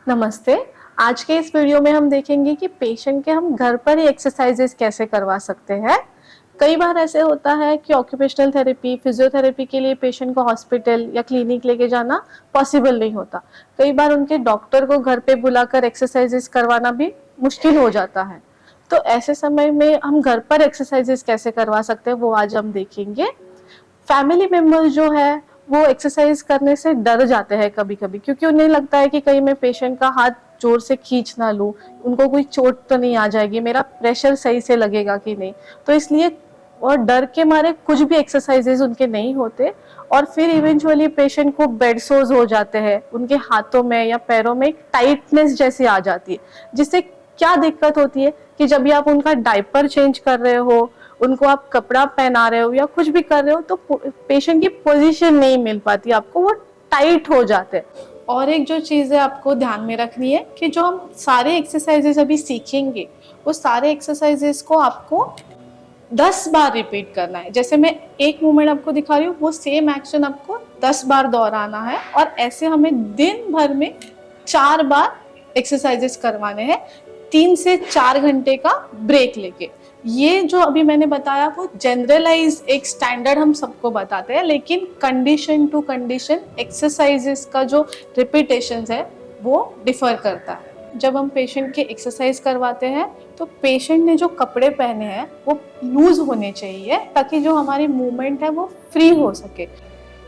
नमस्ते। आज के इस वीडियो में हम देखेंगे कि पेशेंट के हम घर पर ही एक्सरसाइजेस कैसे करवा सकते हैं। कई बार ऐसे होता है कि ऑक्यूपेशनल थेरेपी, फिजियोथेरेपी के लिए पेशेंट को हॉस्पिटल या क्लिनिक लेके जाना पॉसिबल नहीं होता। कई बार उनके डॉक्टर को घर पे बुलाकर एक्सरसाइजेस करवाना भी मुश्किल हो जाता है। तो ऐसे समय में हम घर पर एक्सरसाइजेस कैसे करवा सकते हैं वो आज हम देखेंगे। फैमिली मेंबर्स जो है वो एक्सरसाइज करने से डर जाते हैं कभी-कभी, क्योंकि उन्हें लगता है कि कहीं मैं पेशेंट का हाथ जोर से खींच ना लूं, उनको कोई चोट तो नहीं आ जाएगी, मेरा प्रेशर सही से लगेगा कि नहीं। तो इसलिए और डर के मारे कुछ भी एक्सरसाइजेज उनके नहीं होते और फिर इवेंचुअली पेशेंट को बेड सोज हो जाते हैं, उनके हाथों में या पैरों में एक टाइटनेस जैसी आ जाती है। जिससे क्या दिक्कत होती है कि जब भी आप उनका डायपर चेंज कर रहे हो, उनको आप कपड़ा पहना रहे हो या कुछ भी कर रहे हो, तो पेशेंट की पोजीशन नहीं मिल पाती आपको, वो टाइट हो जाते हैं। और एक जो चीज़ है आपको ध्यान में रखनी है कि जो हम सारे एक्सरसाइजेस अभी सीखेंगे, वो सारे एक्सरसाइजेस को आपको 10 बार रिपीट करना है। जैसे मैं एक मूवमेंट आपको दिखा रही हूँ, वो सेम एक्शन आपको 10 बार दोहराना है और ऐसे हमें दिन भर में 4 बार एक्सरसाइजेस करवाने हैं, 3 से 4 घंटे का ब्रेक लेके। ये जो अभी मैंने बताया वो जनरलाइज एक स्टैंडर्ड हम सबको बताते हैं, लेकिन कंडीशन टू कंडीशन एक्सरसाइजेस का जो रिपीटेशंस है वो डिफर करता है। जब हम पेशेंट के एक्सरसाइज करवाते हैं तो पेशेंट ने जो कपड़े पहने हैं वो लूज होने चाहिए, ताकि जो हमारी मूवमेंट है वो फ्री हो सके।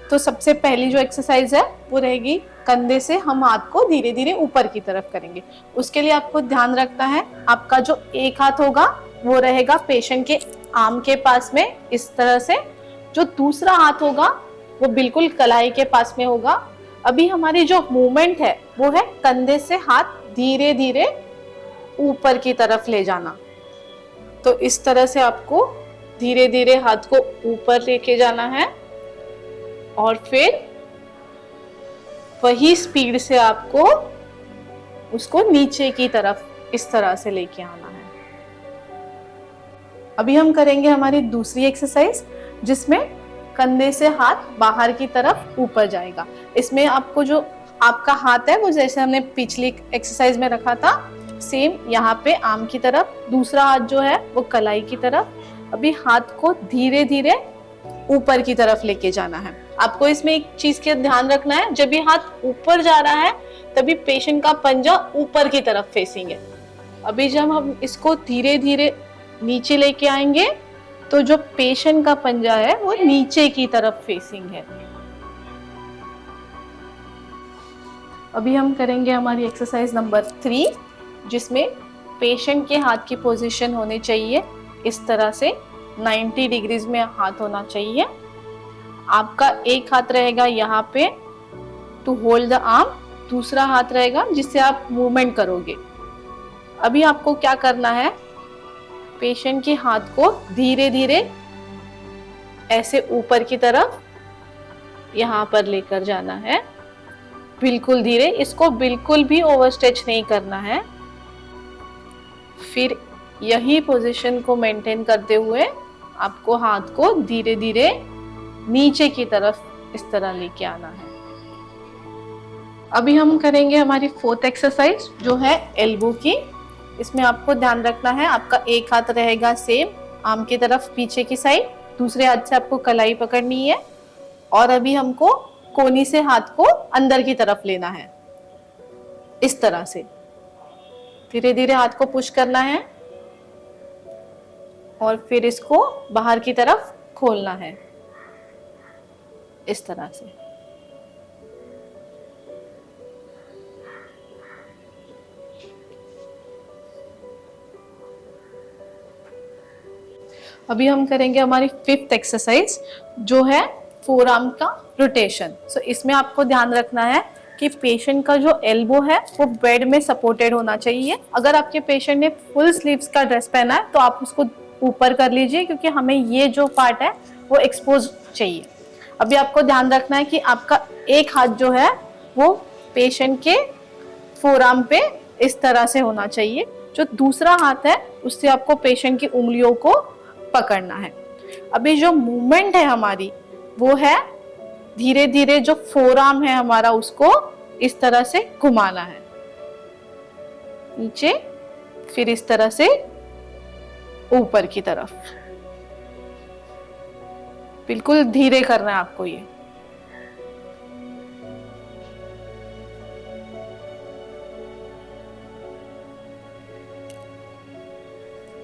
तो सबसे पहली जो एक्सरसाइज है वो रहेगी, कंधे से हम हाथ को धीरे धीरे ऊपर की तरफ करेंगे। उसके लिए आपको ध्यान रखना है, आपका जो एक हाथ होगा वो रहेगा पेशेंट के आर्म के पास में इस तरह से, जो दूसरा हाथ होगा वो बिल्कुल कलाई के पास में होगा। अभी हमारी जो मूवमेंट है वो है कंधे से हाथ धीरे धीरे ऊपर की तरफ ले जाना। तो इस तरह से आपको धीरे धीरे हाथ को ऊपर लेके जाना है और फिर वही स्पीड से आपको उसको नीचे की तरफ इस तरह से लेके आना है। अभी हम करेंगे हमारी दूसरी एक्सरसाइज, जिसमें कंधे से हाथ बाहर की तरफ ऊपर जाएगा। इसमें आपको जो आपका हाथ है वो जैसे हमने पिछली एक्सरसाइज में रखा था, सेम यहाँ पे आर्म की तरफ, दूसरा हाथ जो है वो कलाई की तरफ। अभी हाथ को धीरे धीरे ऊपर की तरफ लेके जाना है। आपको इसमें एक चीज का ध्यान रखना है, जब भी हाथ ऊपर जा रहा है तभी पेशेंट का पंजा ऊपर की तरफ फेसिंग है। अभी जब हम इसको धीरे धीरे नीचे लेके आएंगे तो जो पेशेंट का पंजा है वो नीचे की तरफ फेसिंग है। अभी हम करेंगे हमारी एक्सरसाइज नंबर 3, जिसमें पेशेंट के हाथ की पोजीशन होनी चाहिए इस तरह से, 90 डिग्रीज में हाथ होना चाहिए। आपका एक हाथ रहेगा यहाँ पे टू होल्ड द आर्म, दूसरा हाथ रहेगा जिससे आप मूवमेंट करोगे। अभी आपको क्या करना है, पेशेंट के हाथ को धीरे धीरे ऐसे ऊपर की तरफ यहाँ पर लेकर जाना है, बिल्कुल धीरे, इसको बिल्कुल भी ओवरस्ट्रेच नहीं करना है। फिर यही पोजीशन को मेंटेन करते हुए आपको हाथ को धीरे धीरे नीचे की तरफ इस तरह लेके आना है। अभी हम करेंगे हमारी 4th एक्सरसाइज, जो है एल्बो की। इसमें आपको ध्यान रखना है, आपका एक हाथ रहेगा सेम आर्म की तरफ पीछे की साइड, दूसरे हाथ से आपको कलाई पकड़नी है और अभी हमको कोनी से हाथ को अंदर की तरफ लेना है इस तरह से। धीरे धीरे हाथ को पुश करना है और फिर इसको बाहर की तरफ खोलना है इस तरह से। अभी हम करेंगे हमारी 5th एक्सरसाइज, जो है फोर आर्म का रोटेशन। सो इसमें आपको ध्यान रखना है कि पेशेंट का जो एल्बो है वो बेड में सपोर्टेड होना चाहिए। अगर आपके पेशेंट ने फुल स्लीव्स का ड्रेस पहना है तो आप उसको ऊपर कर लीजिए, क्योंकि हमें ये जो पार्ट है वो एक्सपोज चाहिए। अभी आपको ध्यान रखना है कि आपका एक हाथ जो है वो पेशेंट के फोर आर्म पे इस तरह से होना चाहिए, जो दूसरा हाथ है उससे आपको पेशेंट की उंगलियों को पकड़ना है। अभी जो मूवमेंट है हमारी वो है धीरे धीरे जो फोर आर्म है हमारा उसको इस तरह से घुमाना है। नीचे, फिर इस तरह से ऊपर की तरफ। बिल्कुल धीरे करना है आपको ये।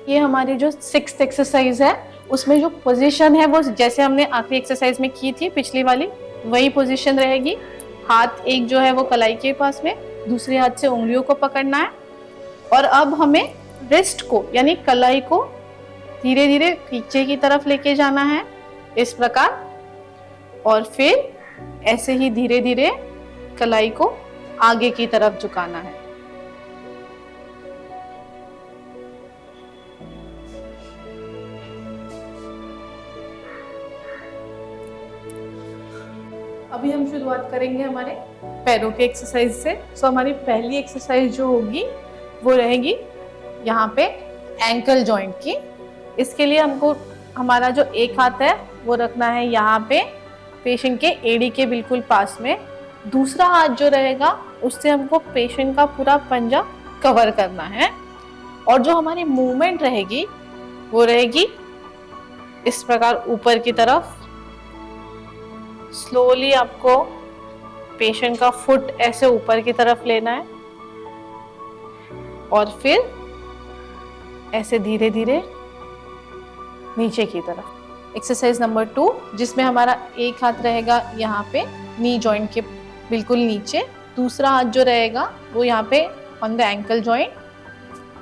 ये हमारी जो 6th एक्सरसाइज है, उसमें जो पोजीशन है वो जैसे हमने आखिरी एक्सरसाइज में की थी पिछली वाली, वही पोजीशन रहेगी। हाथ एक जो है वो कलाई के पास में, दूसरे हाथ से उंगलियों को पकड़ना है और अब हमें रिस्ट को यानी कलाई को धीरे धीरे पीछे की तरफ लेके जाना है इस प्रकार, और फिर ऐसे ही धीरे धीरे कलाई को आगे की तरफ झुकाना है। अभी हम शुरुआत करेंगे हमारे पैरों के एक्सरसाइज से। सो हमारी पहली एक्सरसाइज जो होगी वो रहेगी यहाँ पे एंकल जॉइंट की। इसके लिए हमको हमारा जो एक हाथ है वो रखना है यहाँ पे पेशेंट के एड़ी के बिल्कुल पास में। दूसरा हाथ जो रहेगा उससे हमको पेशेंट का पूरा पंजा कवर करना है, और जो हमारी मूवमेंट रहेगी वो रहेगी इस प्रकार ऊपर की तरफ। स्लोली आपको पेशेंट का फुट ऐसे ऊपर की तरफ लेना है और फिर ऐसे धीरे धीरे नीचे की तरफ। एक्सरसाइज नंबर 2, जिसमें हमारा एक हाथ रहेगा यहाँ पे नी जॉइंट के बिल्कुल नीचे, दूसरा हाथ जो रहेगा वो यहाँ पे ऑन द एंकल जॉइंट,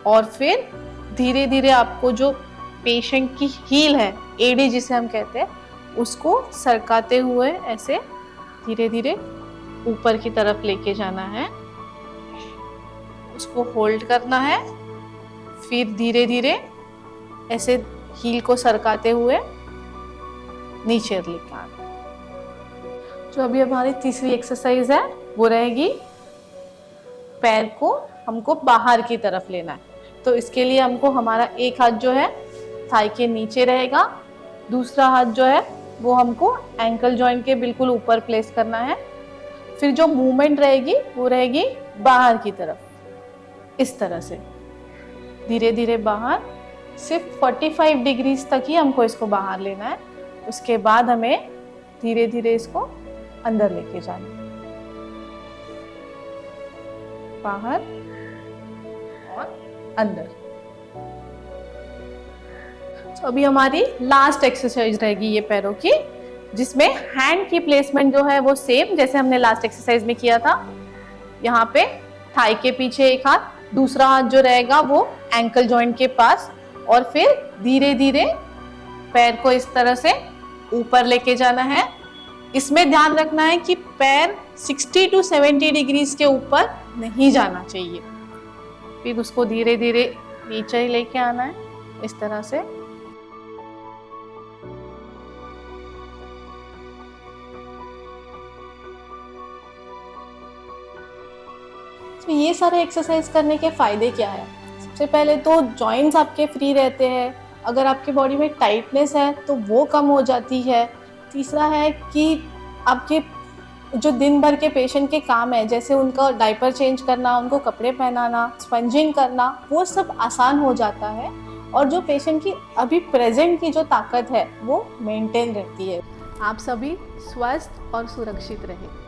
और फिर धीरे धीरे आपको जो पेशेंट की हील है, एडी जिसे हम कहते हैं, उसको सरकाते हुए ऐसे धीरे धीरे ऊपर की तरफ लेके जाना है। उसको होल्ड करना है, फिर धीरे धीरे ऐसे हील को सरकाते हुए नीचे लेके आना। जो अभी हमारी तीसरी एक्सरसाइज है वो रहेगी पैर को हमको बाहर की तरफ लेना है। तो इसके लिए हमको हमारा एक हाथ जो है थाई के नीचे रहेगा, दूसरा हाथ जो है वो हमको एंकल जॉइंट के बिल्कुल ऊपर प्लेस करना है। फिर जो मूवमेंट रहेगी वो रहेगी बाहर की तरफ, इस तरह से धीरे धीरे बाहर। सिर्फ 45 डिग्रीज तक ही हमको इसको बाहर लेना है, उसके बाद हमें धीरे धीरे इसको अंदर लेके जाना है, बाहर और अंदर। तो अभी हमारी लास्ट एक्सरसाइज रहेगी ये पैरों की, जिसमें हैंड की प्लेसमेंट जो है वो सेम जैसे हमने लास्ट एक्सरसाइज में किया था। यहाँ पे थाई के पीछे एक हाथ, दूसरा हाथ जो रहेगा वो एंकल जॉइंट के पास, और फिर धीरे धीरे पैर को इस तरह से ऊपर लेके जाना है। इसमें ध्यान रखना है कि पैर 60 to 70 डिग्रीज के ऊपर नहीं जाना चाहिए। फिर उसको धीरे धीरे नीचे ही लेके आना है इस तरह से। तो ये सारे एक्सरसाइज करने के फ़ायदे क्या है? सबसे पहले तो जॉइंट्स आपके फ्री रहते हैं। अगर आपकी बॉडी में टाइटनेस है तो वो कम हो जाती है। तीसरा है कि आपके जो दिन भर के पेशेंट के काम है, जैसे उनका डायपर चेंज करना, उनको कपड़े पहनाना, स्पंजिंग करना, वो सब आसान हो जाता है, और जो पेशेंट की अभी प्रेजेंट की जो ताकत है वो मेंटेन रहती है। आप सभी स्वस्थ और सुरक्षित रहें।